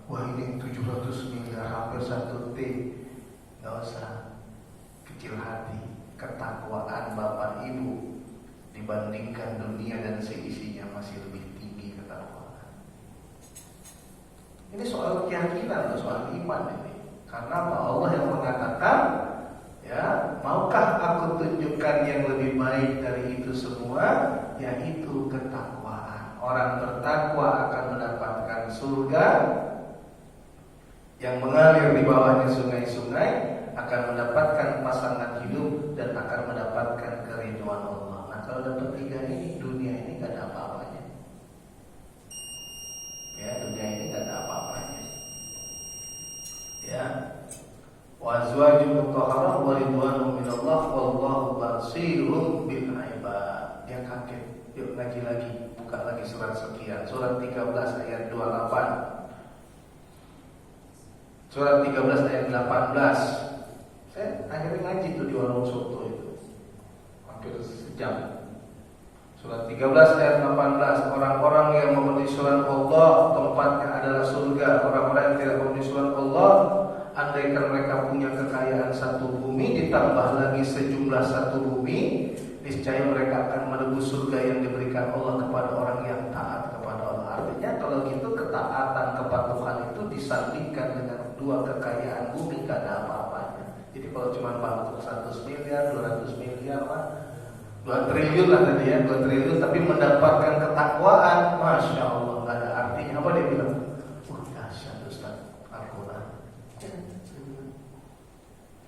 wah ini 700 miliar, hampir 1 T. Gak usah kecil hati. Ketakwaan Bapak Ibu dibandingkan dunia dan seisinya masih lebih tinggi ketakwaan. Ini soal keyakinan, soal iman ini. Karena Allah yang mengatakan, ya, maukah aku tunjukkan yang lebih baik dari itu semua, yaitu ketakwaan. Orang bertakwa akan mendapatkan surga yang mengalir di bawahnya sungai-sungai, akan mendapatkan pasangan hidup dan akan mendapatkan keridhaan Allah. Nah, kalau dapat 3 ini, dunia ini gak ada apa-apanya. Ya, dunia ini gak ada apa-apanya. Ya, wa azwajun mutahharah wa ridwanun minallah wallahu basirun bil ibad. Dia kaget. Yuk ngaji lagi, buka lagi surat sekian, surat 13 ayat 28. Surat 13 ayat 18. Saya akhirnya ngaji tuh di warung soto itu, hampir sejam. Surat 13 ayat 18. Orang-orang yang memenuhi surat Allah tempatnya adalah surga. Orang-orang yang tidak memenuhi surat Allah, andaikan mereka punya kekayaan 1 bumi ditambah lagi sejumlah 1 bumi, niscaya mereka akan menebus surga yang diberikan Allah kepada orang yang taat kepada Allah. Artinya kalau gitu ketaatan, kepatuhan itu disandingkan dengan 2 kekayaan bumi, gak ada apa-apanya. Jadi kalau cuma bangkrut 100 miliar, 200 miliar lah, 2 triliun lah tadi ya, 2 triliun, tapi mendapatkan ketakwaan, Masya Allah, gak ada artinya. Apa dia bilang? Wah, dahsyat Ustaz, Al-Quran.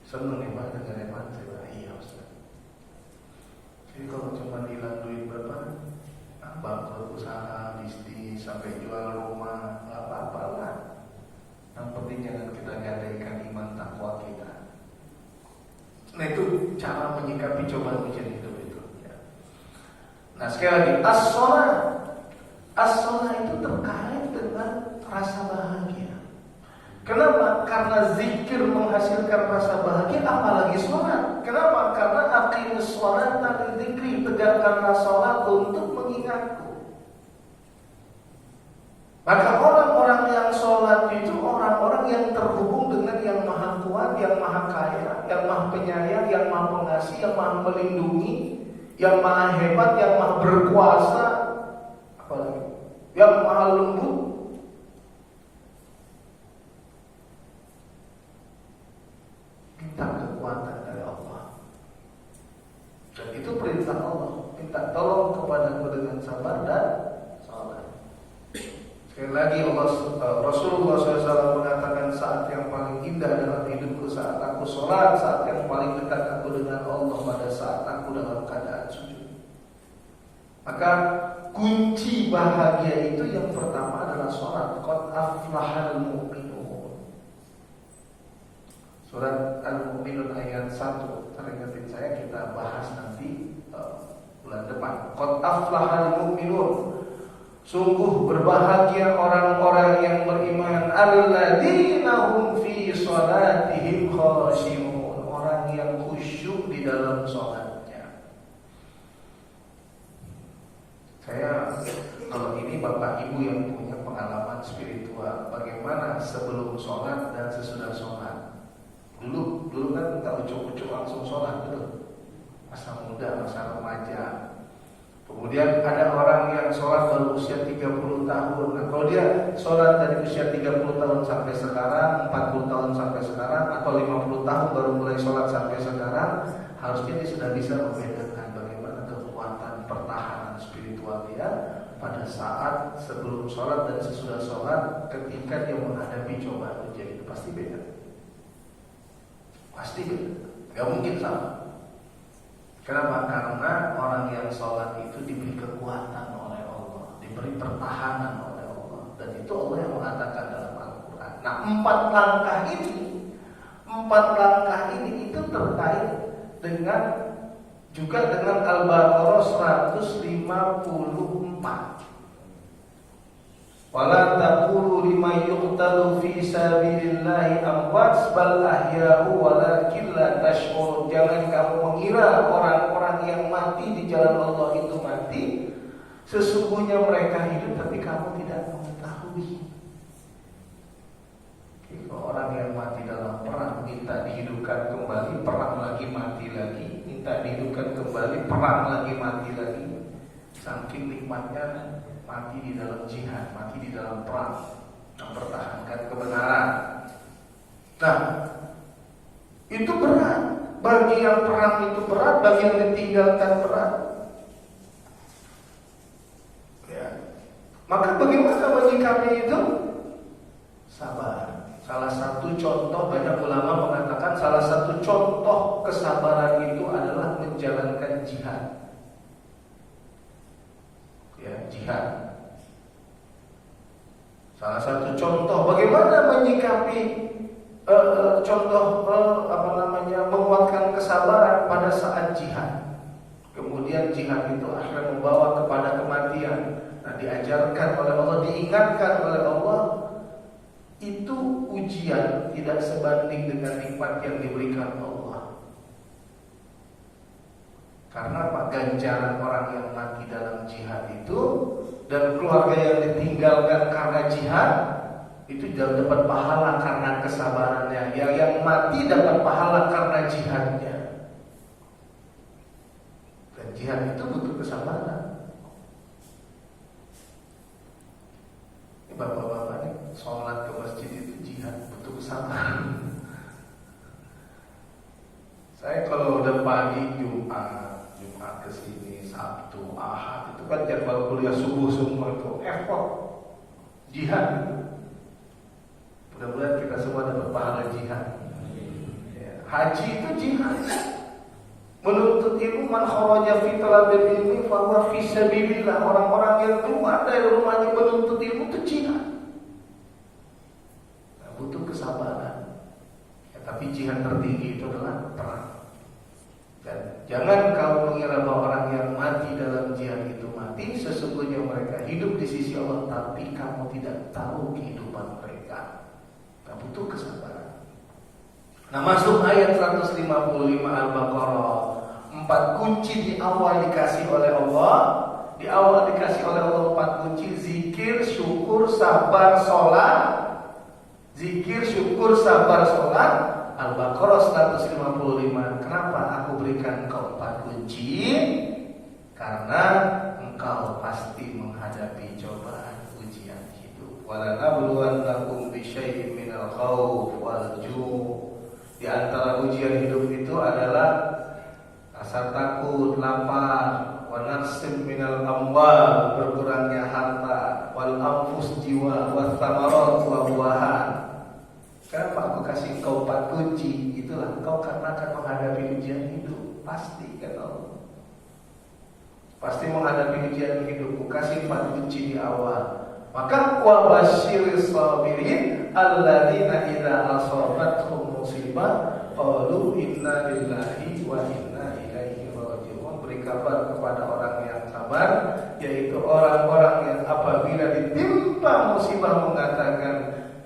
Seneng nih Pak, dengerin Pak. Saya bilang, iya Ustaz. Jadi kalau cuma hilang duit berapa, bangkrut usaha, bisnis, sampai jual rumah, gak apa-apa lah. Yang penting jangan kita gadaikan iman takwa kita. Nah, itu cara menyikapi cobaan ujian hidup itu ya. Nah, sekali lagi, as-shalah itu terkait dengan rasa bahagia. Kenapa? Karena zikir menghasilkan rasa bahagia, apalagi sholat. Kenapa? Karena aqimus sholat dari zikri, tegakkanlah sholat untuk mengingatku. Maka orang-orang yang sholat itu orang-orang yang terhubung dengan yang maha kuat, yang maha kaya, yang maha penyayang, yang maha pengasih, yang maha melindungi, yang maha hebat, yang maha berkuasa, apalagi yang maha lembut. Minta kekuatan dari Allah. Dan itu perintah Allah. Minta tolong kepadaku dengan sabar dan salat. Sekali lagi Rasulullah SAW mengatakan saat yang paling indah dalam hidupku saat aku sholat, saat yang paling dekat aku dengan Allah pada saat aku dalam keadaan sujud. Maka kunci bahagia itu yang pertama adalah sholat. Qad aflahal mu'minun. Surat Al-Mu'minun ayat 1. Teringatin saya kita bahas nanti bulan depan. Qad aflahal mu'minun. Sungguh berbahagia orang-orang yang beriman. Alladzina hum fi sholatihim khashi'un. Orang yang khusyuk di dalam sholatnya. Kalau ini Bapak Ibu yang punya pengalaman spiritual, bagaimana sebelum sholat dan sesudah sholat. Dulu kan tak ucuk-ucuk langsung sholat, betul. Masa muda, masa remaja. Kemudian ada orang yang sholat baru usia 30 tahun. Nah, kalau dia sholat dari usia 30 tahun sampai sekarang, 40 tahun sampai sekarang, atau 50 tahun baru mulai sholat sampai sekarang, harusnya dia sudah bisa membedakan bagaimana kekuatan pertahanan spiritual dia pada saat sebelum sholat dan sesudah sholat, ketika dia menghadapi cobaan ujian. Itu pasti beda. Pasti beda, gak mungkin sama. Kenapa? Karena orang yang sholat itu diberi kekuatan oleh Allah, diberi pertahanan oleh Allah. Dan itu Allah yang mengatakan dalam Al-Quran. Nah, empat langkah ini itu terkait dengan juga dengan Al-Baqarah 154. Wala taqulu liman yuqtalu fi sabilillahi amwat bal ahya'u walakin la tash'urun. Jangan kamu mengira orang-orang yang mati di jalan Allah itu mati, sesungguhnya mereka hidup tapi kamu tidak mengetahui. Kalau orang yang mati dalam perang minta dihidupkan kembali, perang lagi mati lagi, minta dihidupkan kembali, perang lagi mati lagi. Saking nikmatnya mati di dalam jihad, mati di dalam perang, mempertahankan kebenaran. Nah, itu berat. Bagi yang perang itu berat, bagi yang ditinggalkan berat. Ya. Maka bagaimana menyikapi itu? Sabar. Salah satu contoh, banyak ulama mengatakan salah satu contoh kesabaran itu adalah menjalankan jihad. Ya, jihad. Salah satu contoh bagaimana menyikapi menguatkan kesabaran pada saat jihad. Kemudian jihad itu akhirnya membawa kepada kematian. Nah, diajarkan oleh Allah, diingatkan oleh Allah, itu ujian tidak sebanding dengan nikmat yang diberikan Allah. Karena apa? Ganjaran orang yang mati dalam jihad itu dan keluarga yang ditinggalkan karena jihad itu dapat pahala karena kesabarannya. Yang mati dapat pahala karena jihadnya. Dan jihad itu butuh kesabaran. Ini bapak-bapak nih, sholat ke masjid itu jihad, butuh kesabaran. Saya kalau udah pagi Jumat ke sini, Sabtu, Ahad, itu kan jadwal kuliah subuh semua itu effort jihad itu. Mudah-mudahan kita semua dapat pahala jihad. Ya. Haji itu jihad. Menuntut ilmu, man kharaja fi talabil ilmi fa huwa fi sabilillah. Orang-orang yang keluar dari rumahnya menuntut ilmu itu jihad. Nah, butuh kesabaran. Ya, tapi jihad tertinggi itu adalah perang. Dan jangan kau mengira bahwa orang yang mati dalam jihad itu mati, sesungguhnya mereka hidup di sisi Allah, tapi kamu tidak tahu kehidupan mereka. Nah, butuh kesabaran. Nah, masuk ayat 155 Al-Baqarah. 4 kunci di awal dikasih oleh Allah. Di awal dikasih oleh Allah 4 kunci: zikir, syukur, sabar, sholat. Zikir, syukur, sabar, sholat. Al-Baqarah 155. Kenapa aku berikan kau 4 kunci? Karena engkau pasti menghadapi cobaan ujian hidup. Walanabluwannakum bisyai'in minal khauf wal ju'. Di antara ujian hidup itu adalah rasa takut, lapar, wa naqsim minal amwal, berkurangnya harta, wal anfus, jiwa, wa thamarat, wa buahan. Kenapa aku kasih kau 4 kunci? Itulah kau karena akan menghadapi ujian hidup. Pasti kata Allah. Pasti menghadapi ujian hidup. Ku kasih 4 kunci di awal. Maka wa basyiris sabirin alladzina idza asabatuhum musibah qalu inna lillahi wa inna ilaihi raji'un. Beri kabar kepada orang yang sabar, yaitu orang-orang yang apabila ditimpa musibah mengatakan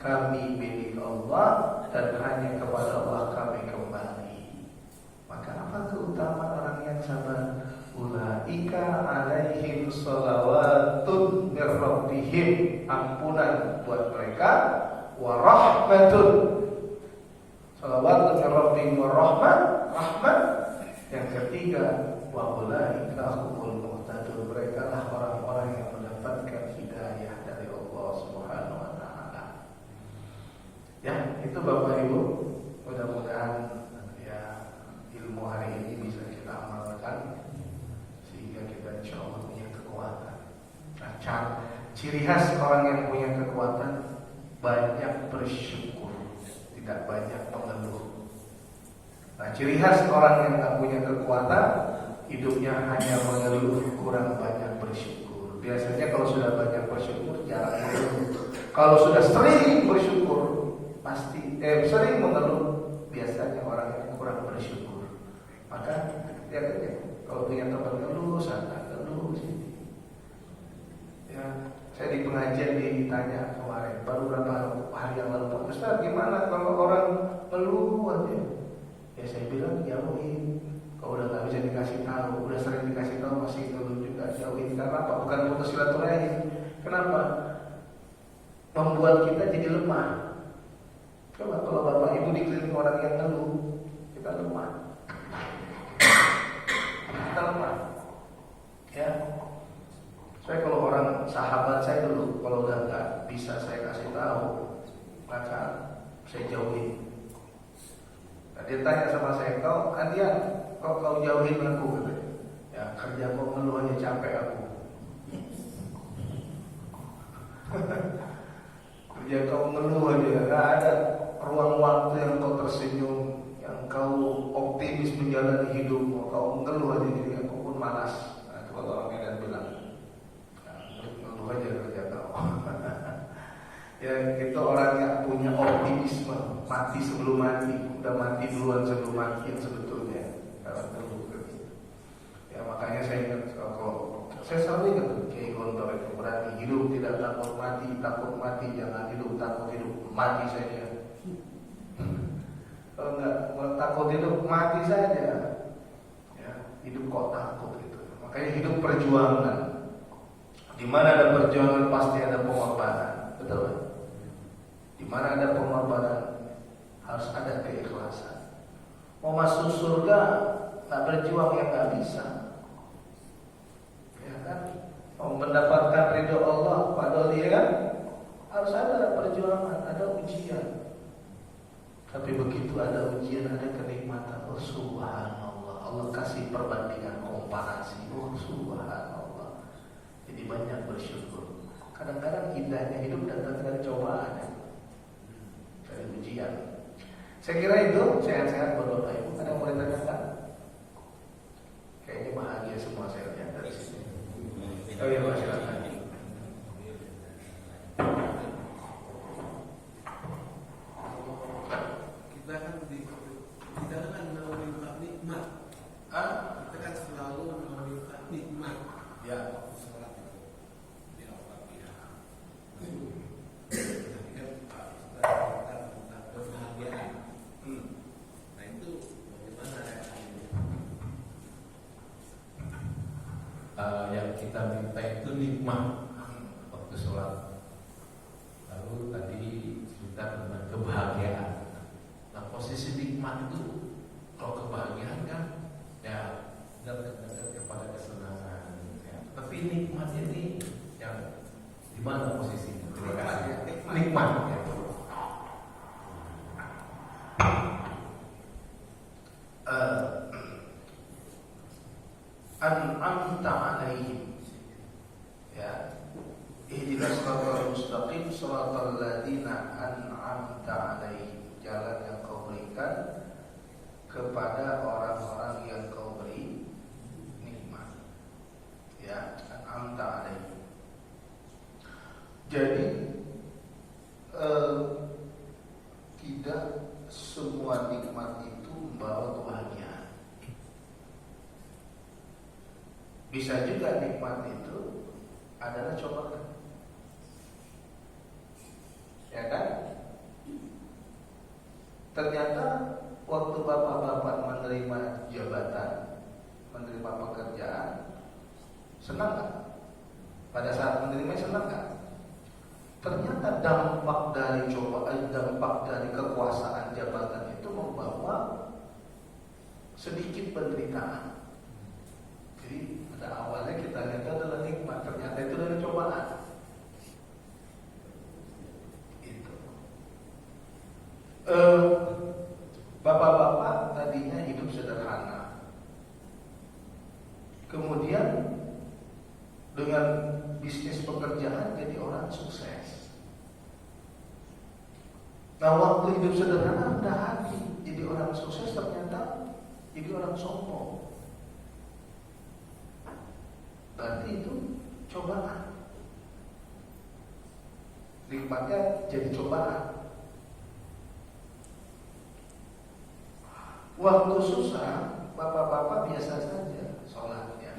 kami milik Allah dan hanya kepada Allah kami kembali. Maka apa keutamaan orang yang sabar? Ulaika alaihim sholawatun mir rabbihim, ampunan buat mereka, wa rahmatun, sholawatun mir rabbihim wa rahmat. Yang ketiga, wa ulaika humul muhtadun, mereka lah orang-orang yang mendapatkan hidayah dari Allah Subhanahu wa taala. Ya, itu Bapak Ibu, mudah-mudahan ya ilmu hari ini bisa kita amalkan sehingga kita insya Allah punya kekuatan. Nah, ciri khas orang yang punya kekuatan banyak bersyukur, tidak banyak mengeluh. Nah, ciri khas orang yang tak punya kekuatan hidupnya hanya mengeluh, kurang banyak bersyukur. Biasanya kalau sudah banyak bersyukur jarang mengeluh. Kalau sudah sering bersyukur pasti sering mengeluh, biasanya orang yang kurang bersyukur. Maka lihat aja, kalau punya teman ngeluh sana, ngeluh sini. Ya, saya di pengajian ditanya kemarin, baru beberapa hari yang lalu, Pak Ustaz, gimana kalau orang ngeluh aja? Ya saya bilang jauhin. Kalau udah nggak bisa dikasih tahu, udah sering dikasih tahu masih ngeluh juga, jauhin. Karena apa? Bukan putus silaturahim. Kenapa? Membuat kita jadi lemah. Coba kalau bapak ibu dikelilingi orang yang ngeluh, kita lemah. Kita lemah. Ya. Saya kalau orang sahabat saya dulu, kalau udah nggak bisa saya kasih tahu, maka saya jauhin. Nah, dia tanya sama saya, kau Adian, kau jauhin aku, gitu. Ya kerja kau ngeluh aja, capek aku. Kerja kau ngeluh aja, nggak ada ruang waktu yang kau tersenyum, yang kau optimis menjalani hidupmu, kau ngeluh aja, jadi aku pun malas. Nah, itu kalau orang Medan bilang, nah, ngeluh aja kerja kau. Ya itu orang yang punya optimisme, mati sebelum mati, udah mati duluan sebelum mati sebetulnya. Kalau ngeluh, ya makanya saya ingat, kalau saya selalu ingat Kiai Gontor itu berani hidup tidak takut mati jangan hidup takut hidup, mati saja. Kalau nggak takut hidup, mati saja. Ya, hidup kok takut gitu. Makanya hidup perjuangan. Di mana ada perjuangan pasti ada pengorbanan, betul kan? Di mana ada pengorbanan harus ada keikhlasan. Mau masuk surga nggak berjuang ya nggak bisa. Ya kan? Mau mendapatkan ridho Allah, padahal dia kan harus ada perjuangan, ada ujian. Tapi begitu ada ujian, ada kenikmatan. Oh subhanallah, Allah kasih perbandingan komparasi. Oh subhanallah. Jadi banyak bersyukur. Kadang-kadang indahnya hidup datang dari cobaan, dari ujian. Saya kira itu sehat-sehat buat Bapak Ibu. Ada yang mau ditanyakan? Kayaknya bahagia semua saya lihat dari sini. Oh iya Pak, silakan. Kita kan meminta nikmat. Kita kan selalu meminta nikmat. Ya. Sholat itu di Al-Fatihah. Tadi kan Pak Ustaz kita tentang kita minta itu nikmat waktu sholat. Lalu tadi cerita tentang kebahagiaan. Nah, posisi nikmat itu kalau kebahagiaan kan ya dekat kepada kesenangan ya. Tapi nikmat ini yang di mana posisinya? Terima kasih. Nikmat ya. An'amta alaihim, ya, ihdinas siratal mustaqim siratal ladzina an'amta alaihim, jalan yang kau berikan kepada orang-orang yang kau beri nikmat, ya, an'amta alaihim. Jadi tidak semua nikmat itu membawa kebahagiaan. Bisa juga nikmat itu adalah cobaan, ya kan? Ternyata waktu bapak-bapak menerima jabatan, menerima pekerjaan, senang gak? Pada saat menerima senang gak? Ternyata dampak dari cobaan, dampak dari kekuasaan jabatan itu membawa sedikit penderitaan. Jadi pada awalnya kita lihat adalah nikmat, ternyata itu adalah cobaan. Itu. Bapak-bapak tadinya hidup sederhana, kemudian dengan bisnis pekerjaan jadi orang sukses. Nah, waktu hidup sederhana rendah hati, jadi orang sukses ternyata jadi orang sombong. Berarti itu cobaan. Nikmatnya jadi cobaan. Waktu susah, bapak-bapak biasa saja sholatnya.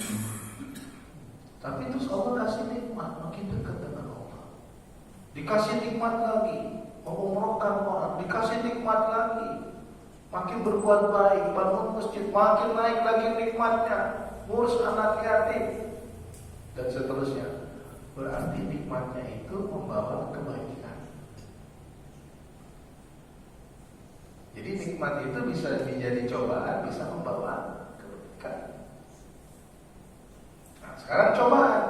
Tapi terus Allah kasih nikmat, makin dekat dengan Allah. Dikasih nikmat lagi, mengumrohkan orang, dikasih nikmat lagi, makin berbuat baik, bangun masjid, makin naik lagi nikmatnya, ngurus anak yatim, dan seterusnya. Berarti nikmatnya itu membawa kebaikan. Jadi nikmat itu bisa menjadi cobaan, bisa membawa kebaikan. Nah, sekarang cobaan.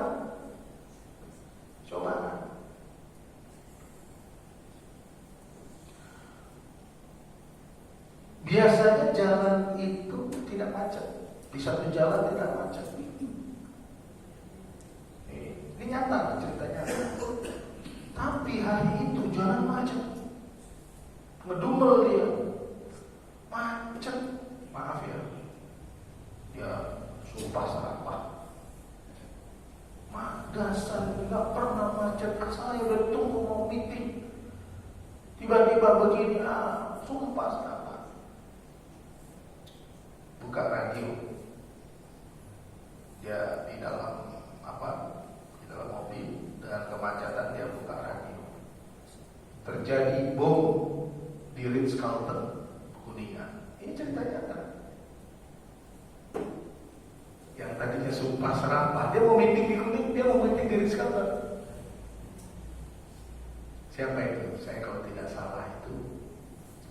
Biasanya jalan itu tidak macet. Di satu jalan tidak macet. Ini nyata ceritanya. Tapi hari itu jalan macet, ngedumel dia, macet. Maaf ya, dia sumpah serapah. Dasar nggak pernah macet, saya udah tunggu mau meeting, tiba-tiba begini, sumpah serapah. Buka radio, dia di dalam mobil dengan kemacetan, dia buka radio. Terjadi bom di Ritz-Carlton Kuningan. Ini cerita nyata. Yang tadinya sumpah serapah, dia mau meeting di Kuningan, dia mau meeting di Ritz-Carlton. Siapa itu? Saya kalau tidak salah itu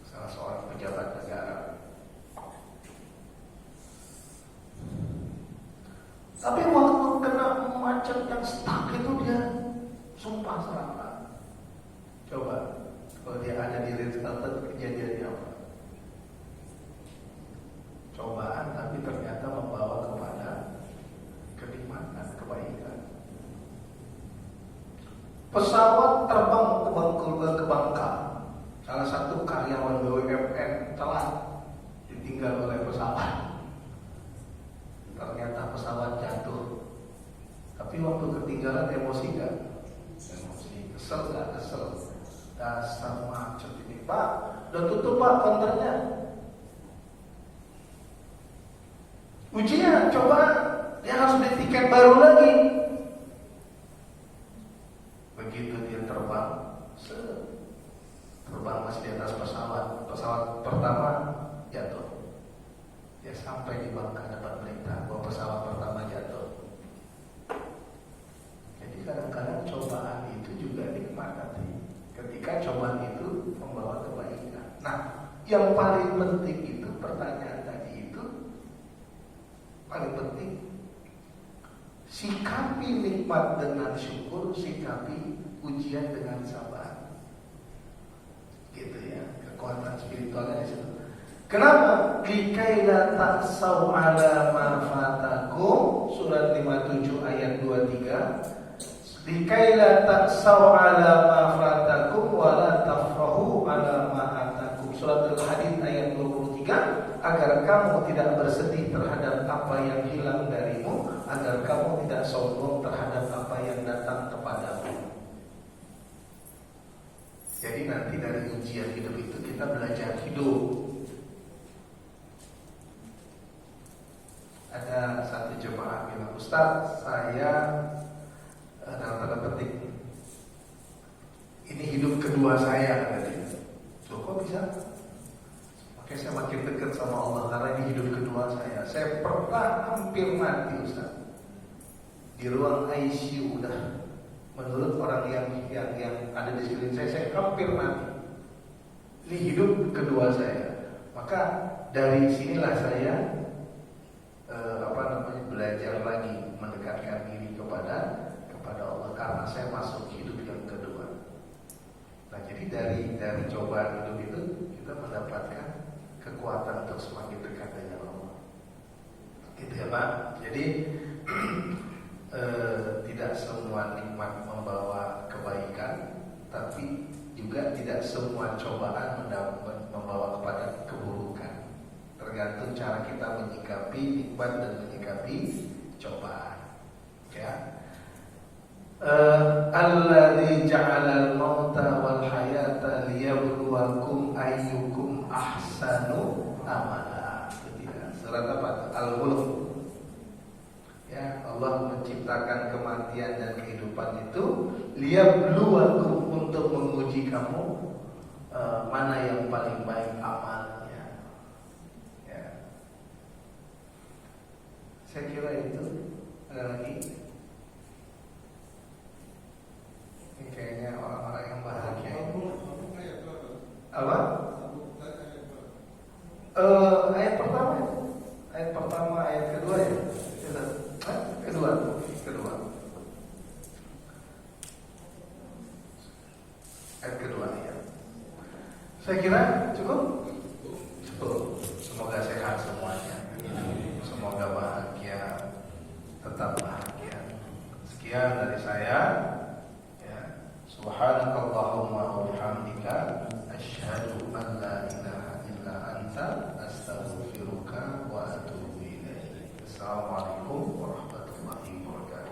salah seorang pejabat negara. Tapi waktu kena macet yang stuck itu dia sumpah serapah. Coba kalau dia ada di Ritz-Carlton, kejadiannya apa? Cobaan, tapi ternyata membawa kepada kenikmatan, kebaikan. Pesawat terbang ke Bangka. Salah satu karyawan BUMN telah ditinggal oleh pesawat. Ternyata pesawat jatuh. Tapi waktu ketinggalan emosi gak? Emosi. Kesel gak? Kesel. Dasar macet ini, Pak. Udah tutup Pak konternya. Ujian, coba dia harus beli tiket baru lagi. Begitu dia terbang masih di atas pesawat. Pesawat pertama jatuh. Dia sampai di Bangka dapat berita bahwa pesawat pertama jatuh. Yang paling penting itu pertanyaan tadi itu paling penting. Sikapi nikmat dengan syukur, sikapi ujian dengan sabar. Gitu ya, kekuatan spiritualnya di situ. Kenapa? Likaila ta'sau ala ma fatakum, surat 57 ayat 23. Likaila ta'sau ala ma fatakum wa la tafrahu ala ma atakum, surat Al-Hadid ayat 23. Agar kamu tidak bersedih terhadap apa yang hilang darimu, agar kamu tidak sombong terhadap apa yang datang kepadamu. Jadi nanti dari ujian hidup itu kita belajar hidup. Ada satu jemaah bilang, Ustaz, saya dalam tanda petik ini hidup kedua saya, kata dia. Loh, kok bisa? Makanya saya makin dekat sama Allah karena ini hidup kedua saya. Saya pernah hampir mati, Ustaz, di ruang ICU. Udah, menurut orang yang ada di sekeliling saya hampir mati. Ini hidup kedua saya. Maka dari sinilah saya belajar lagi mendekatkan diri kepada Allah karena saya masuk hidup yang kedua. Nah, jadi dari cobaan hidup itu kita mendapatkan kekuatan untuk semakin dekat dengan Allah. Gitu ya Pak. Jadi tidak semua nikmat membawa kebaikan, tapi juga tidak semua cobaan membawa kepada keburukan. Tergantung cara kita menyikapi nikmat dan menyikapi cobaan. Ya. Alladzi ja'alal mauta wal hayata liyabluwakum ayyukum ahsanu amala. Surat apa? Al-Mulk. Ya, Allah menciptakan kematian dan kehidupan itu liyabluwakum, untuk menguji kamu mana yang paling baik amalnya. Saya kira itu. Ada lagi? Ini kayaknya orang-orang yang bahagia. Apa? Ayat pertama itu. Ayat pertama, ayat kedua ya. Kedua. Ayat kedua ya. Saya kira cukup. Semoga sehat semuanya. Semoga bahagia, tetap bahagia. Sekian dari saya. Ya. Subhanakallahumma wa bihamdika asyhadu an la ilaha illa anta astaghfiruka wa atubu ilaik. Assalamualaikum warahmatullahi wabarakatuh.